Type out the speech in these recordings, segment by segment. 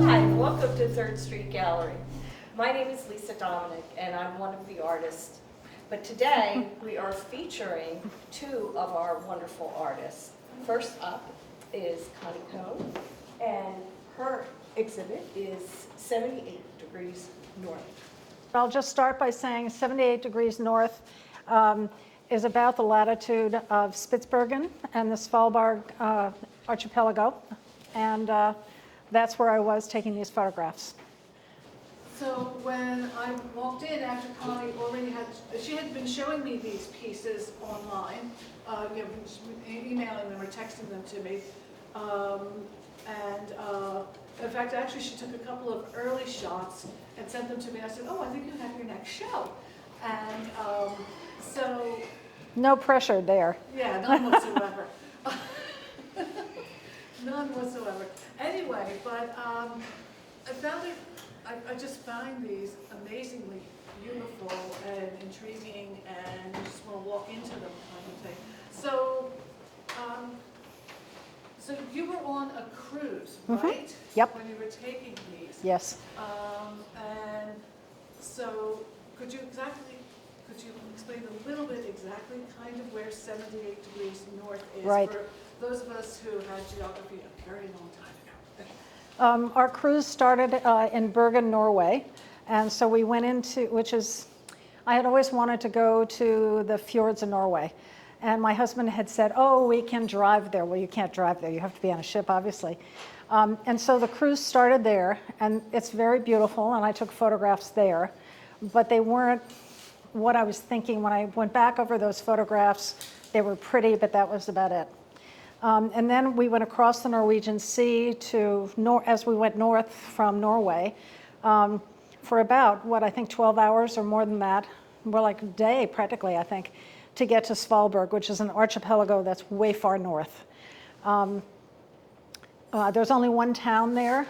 Hi, welcome to Third Street Gallery. My name is Lisa Dominic, and I'm one of the artists. But today, we are featuring two of our wonderful artists. First up is Connie, and her exhibit is 78 Degrees North. I'll just start by saying 78 degrees north is about the latitude of Spitsbergen and the Svalbard archipelago, and that's where I was taking these photographs. So when I walked in after Connie already she had been showing me these pieces online, emailing them or texting them to me. In fact, actually she took a couple of early shots and sent them to me. I said, oh, I think you have your next show. And so... No pressure there. Yeah, none whatsoever. None whatsoever. Anyway, but I found it, I just find these amazingly beautiful and intriguing, and you just want to walk into them kind of thing. So, so you were on a cruise, right? Yep. When you were taking these. Yes. And so could you explain a little bit exactly kind of where 78 degrees north is? Right. For those of us who had geography a very long time ago. Our cruise started in Bergen, Norway, and so we went into, I had always wanted to go to the fjords of Norway, and my husband had said, oh, we can drive there. Well, you can't drive there, you have to be on a ship, obviously. And so the cruise started there, and it's very beautiful, and I took photographs there, but they weren't what I was thinking. When I went back over those photographs, they were pretty, but that was about it. And then we went across the Norwegian Sea as we went north from Norway for about, I think 12 hours or more than that, more like a day practically, I think, to get to Svalbard, which is an archipelago that's way far north. There's only one town there.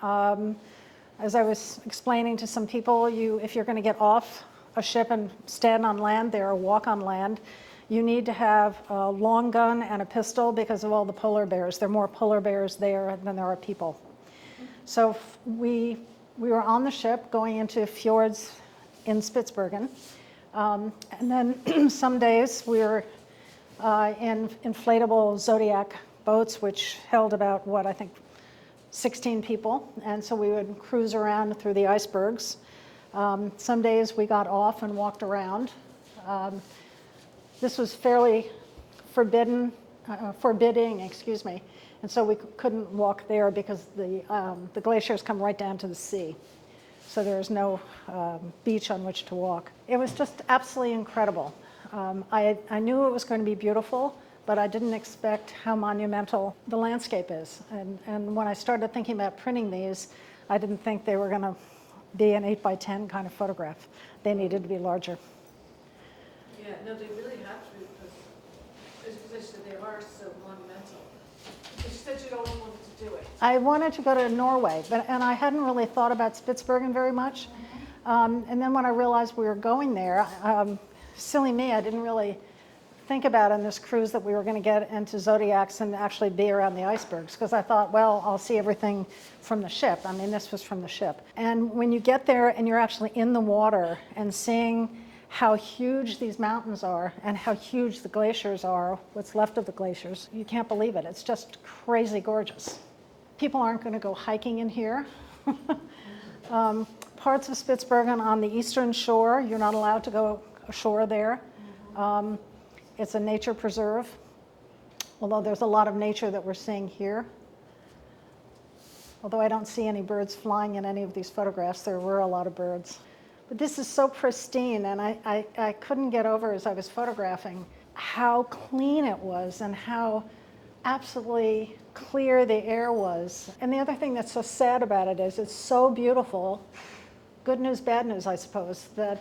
As I was explaining to some people, if you're going to get off a ship and stand on land there or walk on land, you need to have a long gun and a pistol because of all the polar bears. There are more polar bears there than there are people. So we were on the ship going into fjords in Spitsbergen. And then some days we were in inflatable Zodiac boats, which held about, I think 16 people. And so we would cruise around through the icebergs. Some days we got off and walked around. This was fairly forbidding, and so we couldn't walk there because the glaciers come right down to the sea. So there's no beach on which to walk. It was just absolutely incredible. I knew it was going to be beautiful, but I didn't expect how monumental the landscape is. And when I started thinking about printing these, I didn't think they were going to be an 8x10 kind of photograph. They needed to be larger. Yeah, no, they really have to be, because, as you said, they are so monumental. You said you'd always wanted to do it. I wanted to go to Norway, and I hadn't really thought about Spitsbergen very much. And then when I realized we were going there, silly me, I didn't really think about on this cruise that we were going to get into zodiacs and actually be around the icebergs, because I thought, well, I'll see everything from the ship. I mean, this was from the ship. And when you get there and you're actually in the water and seeing how huge these mountains are and how huge the glaciers are, what's left of the glaciers, you can't believe it. It's just crazy gorgeous. People aren't going to go hiking in here. Parts of Spitsbergen on the eastern shore, you're not allowed to go ashore there. It's a nature preserve, although there's a lot of nature that we're seeing here. Although I don't see any birds flying in any of these photographs, there were a lot of birds. But this is so pristine, and I couldn't get over as I was photographing how clean it was and how absolutely clear the air was. And the other thing that's so sad about it is it's so beautiful, good news, bad news, I suppose, that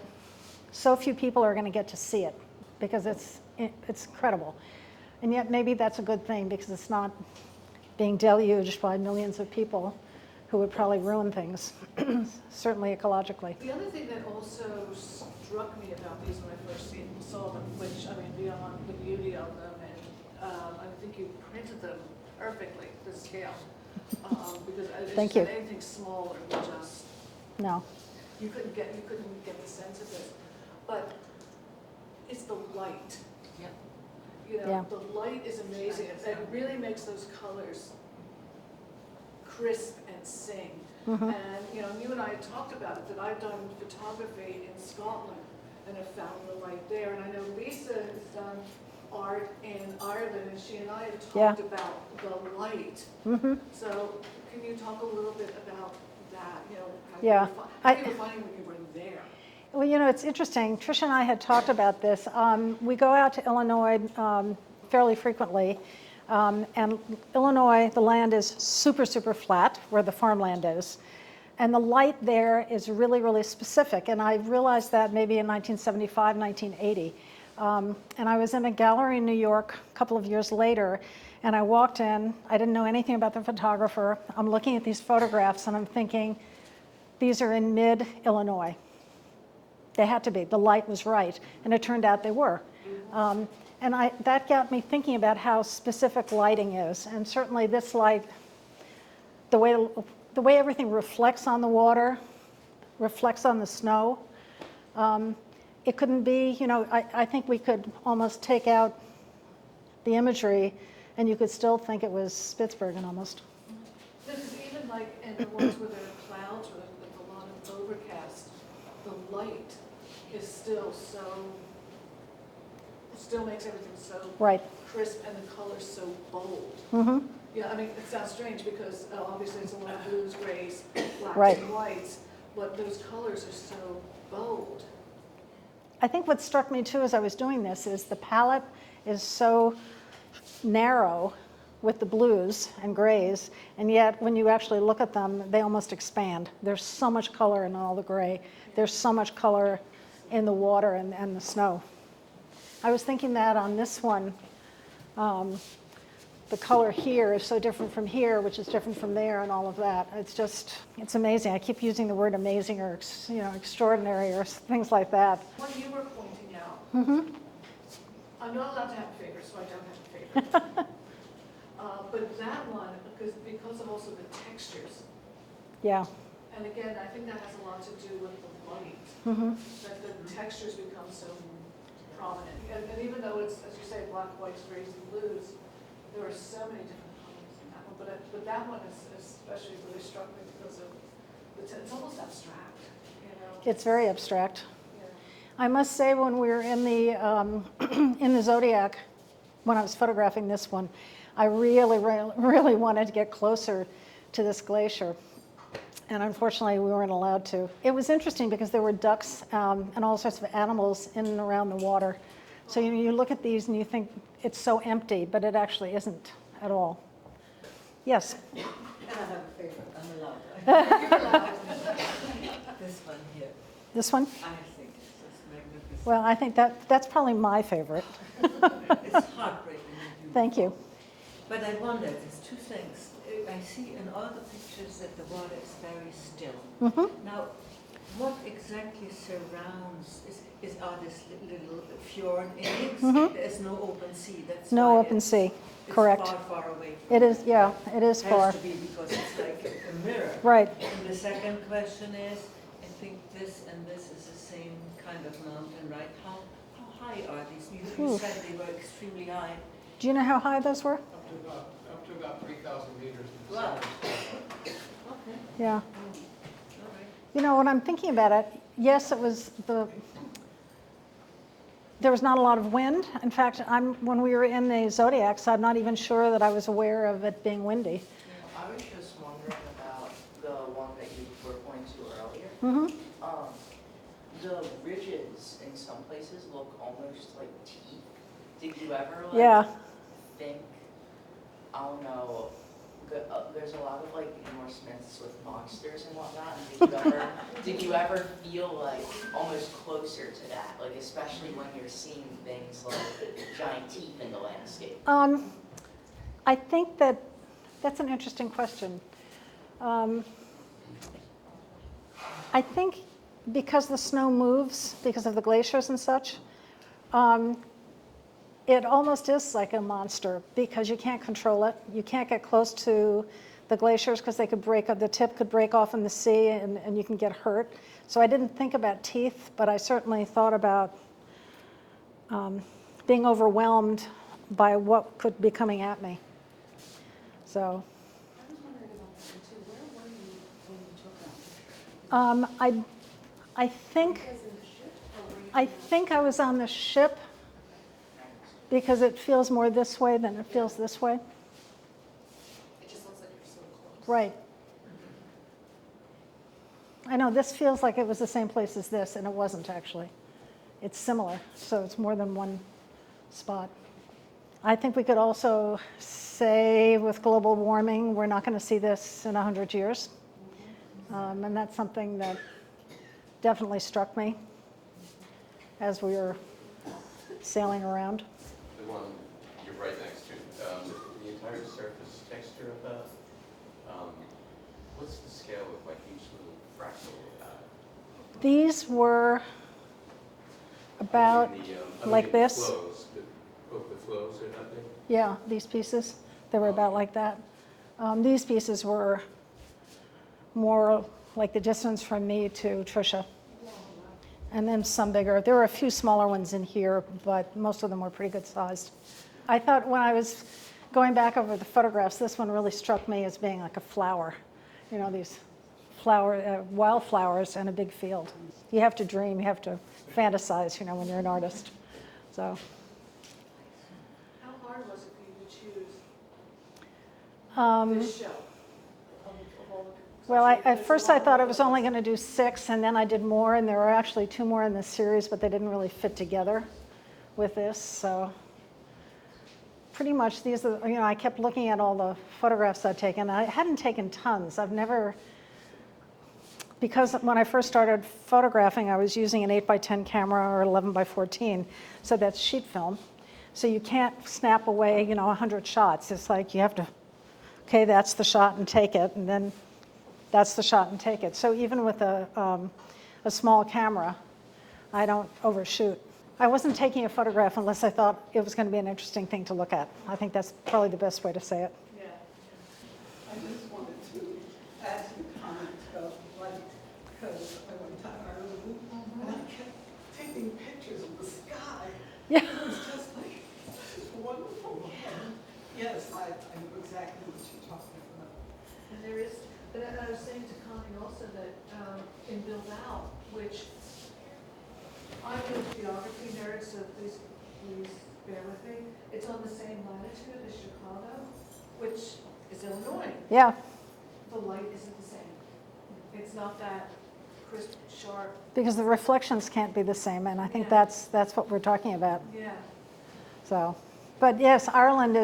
so few people are going to get to see it because it's incredible. And yet maybe that's a good thing, because it's not being deluged by millions of people who would probably ruin things, certainly ecologically. The other thing that also struck me about these when I first saw them, which, I mean, beyond the beauty of them, and I think you printed them perfectly to scale. Because Thank you. anything smaller would just, No. you couldn't get the sense of this. But it's the light. Yeah. You know, Yeah. the light is amazing. It really makes those colors crisp and sing. Mm-hmm. And, you know, you and I had talked about it, that I've done photography in Scotland and have found the light there. And I know Lisa has done art in Ireland, and she and I have talked about the light. Mm-hmm. So can you talk a little bit about that, you know, how Yeah. you were finding when you were there? Well, you know, it's interesting. Trish and I had talked about this. We go out to Illinois fairly frequently. And Illinois, the land is super, super flat, where the farmland is. And the light there is really, really specific. And I realized that maybe in 1975, 1980. And I was in a gallery in New York a couple of years later, and I walked in. I didn't know anything about the photographer. I'm looking at these photographs, and I'm thinking, these are in mid-Illinois. They had to be. The light was right. And it turned out they were. And that got me thinking about how specific lighting is. And certainly this light, the way everything reflects on the water, reflects on the snow, it couldn't be, you know, I think we could almost take out the imagery and you could still think it was Spitsbergen almost. Because even like in the ones where there are clouds or with a lot of overcast, the light is still makes everything so Right. crisp and the color's so bold. Mm-hmm. Yeah, I mean, it sounds strange because obviously it's a lot of blues, grays, blacks, Right. and whites, but those colors are so bold. I think what struck me too as I was doing this is the palette is so narrow with the blues and grays, and yet when you actually look at them, they almost expand. There's so much color in all the gray. There's so much color in the water and the snow. I was thinking that on this one, the color here is so different from here, which is different from there, and all of that. It's amazing. I keep using the word amazing or extraordinary or things like that. What you were pointing out, Mm-hmm. I'm not allowed to have a favorite, so I don't have a favorite. But that one, because of also the textures, Yeah. and again, I think that has a lot to do with the light, Mm-hmm. that the textures become so prominent. And even though it's, as you say, black, whites, grays, and blues, there are so many different colors in that one. But that one is especially really struck me because of it's almost abstract, you know. It's very abstract. Yeah. I must say, when we were in the Zodiac, when I was photographing this one, I really, really wanted to get closer to this glacier. And unfortunately, we weren't allowed to. It was interesting because there were ducks and all sorts of animals in and around the water. So you look at these and you think it's so empty, but it actually isn't at all. Yes. And I have a favorite, I'm allowed. This one here, This one? I think it's just magnificent. Well, I think that's probably my favorite. It's heartbreaking. Thank you. But I wonder, there's two things. I see in all the pictures that the water is very still. Mm-hmm. Now, what exactly surrounds, are this little fjord inlets? Mhm. There's no open sea, that's No why open it's- sea, correct. It's far, far away. From It is, yeah, it is It far. has to be because it's like a mirror. Right. And the second question is, I think this and this is the same kind of mountain, right? How high are these? You Oof. said they were extremely high. Do you know how high those were? Up to about 3,000 meters in the Wow. center. Okay, Yeah. all right. You know, when I'm thinking about it, yes, there was not a lot of wind. In fact, when we were in the Zodiacs, I'm not even sure that I was aware of it being windy. I was just wondering about the one that you were pointing to earlier. Mm-hmm. The ridges in some places look almost like teeth. Did you ever Yeah. think, I don't know, there's a lot of like Norse myths with monsters and whatnot. And did you ever feel like almost closer to that? Like especially when you're seeing things like giant teeth in the landscape. I think that's an interesting question. I think because the snow moves, because of the glaciers and such, it almost is like a monster because you can't control it. You can't get close to the glaciers because they could break up, the tip could break off in the sea and you can get hurt. So I didn't think about teeth, but I certainly thought about being overwhelmed by what could be coming at me. So. I was wondering about that one too. Where were you when you took that picture? I think Was it in the ship or were you? I think I was on the ship because it feels more this way than it feels this way. It just looks like you're so close. Right. I know this feels like it was the same place as this, and it wasn't actually. It's similar, so it's more than one spot. I think we could also say with global warming, we're not going to see this in 100 years. And that's something that definitely struck me as we were sailing around. The one you're right next to, the entire surface texture of that, what's the scale of like each little fractal of that? These were about like this. Flows, the flows are that big? Yeah, these pieces, they were about like that. These pieces were more like the distance from me to Trisha. And then some bigger. There were a few smaller ones in here, but most of them were pretty good sized. I thought when I was going back over the photographs, this one really struck me as being like a flower. You know, these wildflowers in a big field. You have to dream, you have to fantasize, you know, when you're an artist. So. How hard was it for you to choose Um, this show? Of all the- Well, there's at a first lot I of thought I was photos. only going to do 6, and then I did more, and there were actually 2 more in this series, but they didn't really fit together with this. So pretty much these are, you know, I kept looking at all the photographs I'd taken. I hadn't taken tons. I've never, because when I first started photographing, I was using an 8x10 camera or 11x14, so that's sheet film. So you can't snap away, you know, 100 shots. It's like you have to, okay, that's the shot and take it, and then that's the shot and take it. So even with a small camera, I don't overshoot. I wasn't taking a photograph unless I thought it was going to be an interesting thing to look at. I think that's probably the best way to say it. Yeah. I just wanted to add some comments about light, because I went to Ireland and I kept taking pictures of the sky. Yeah. It was just like wonderful. Yes, I know exactly what you're talking about. And there is, but I was saying to Connie also that in Bilbao, which I'm a geography nerd, so please bear with me. It's on the same latitude as Chicago, which is Illinois. Yeah, The light isn't the same. It's not that crisp, sharp. because the reflections can't be the same, and I think Yeah. that's what we're talking about. Yeah. So, but yes, Ireland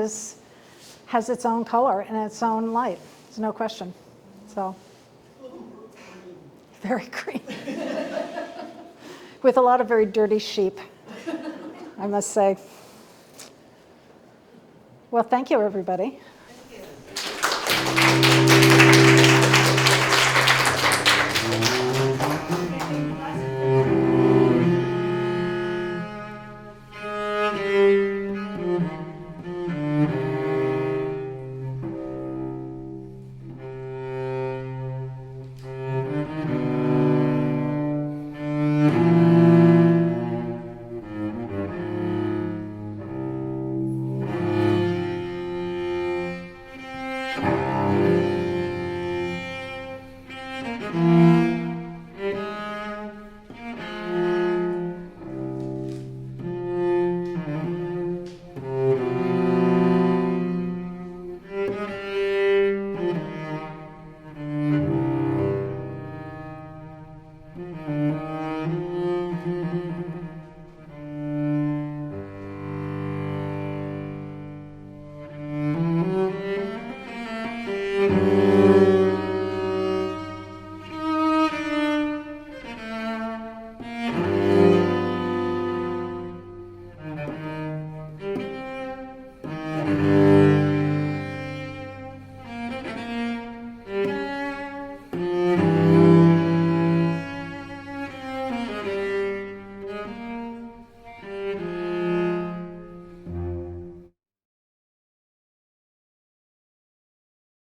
has its own color and its own light. There's no question. So, very green. With a lot of very dirty sheep, I must say. Well, thank you, everybody.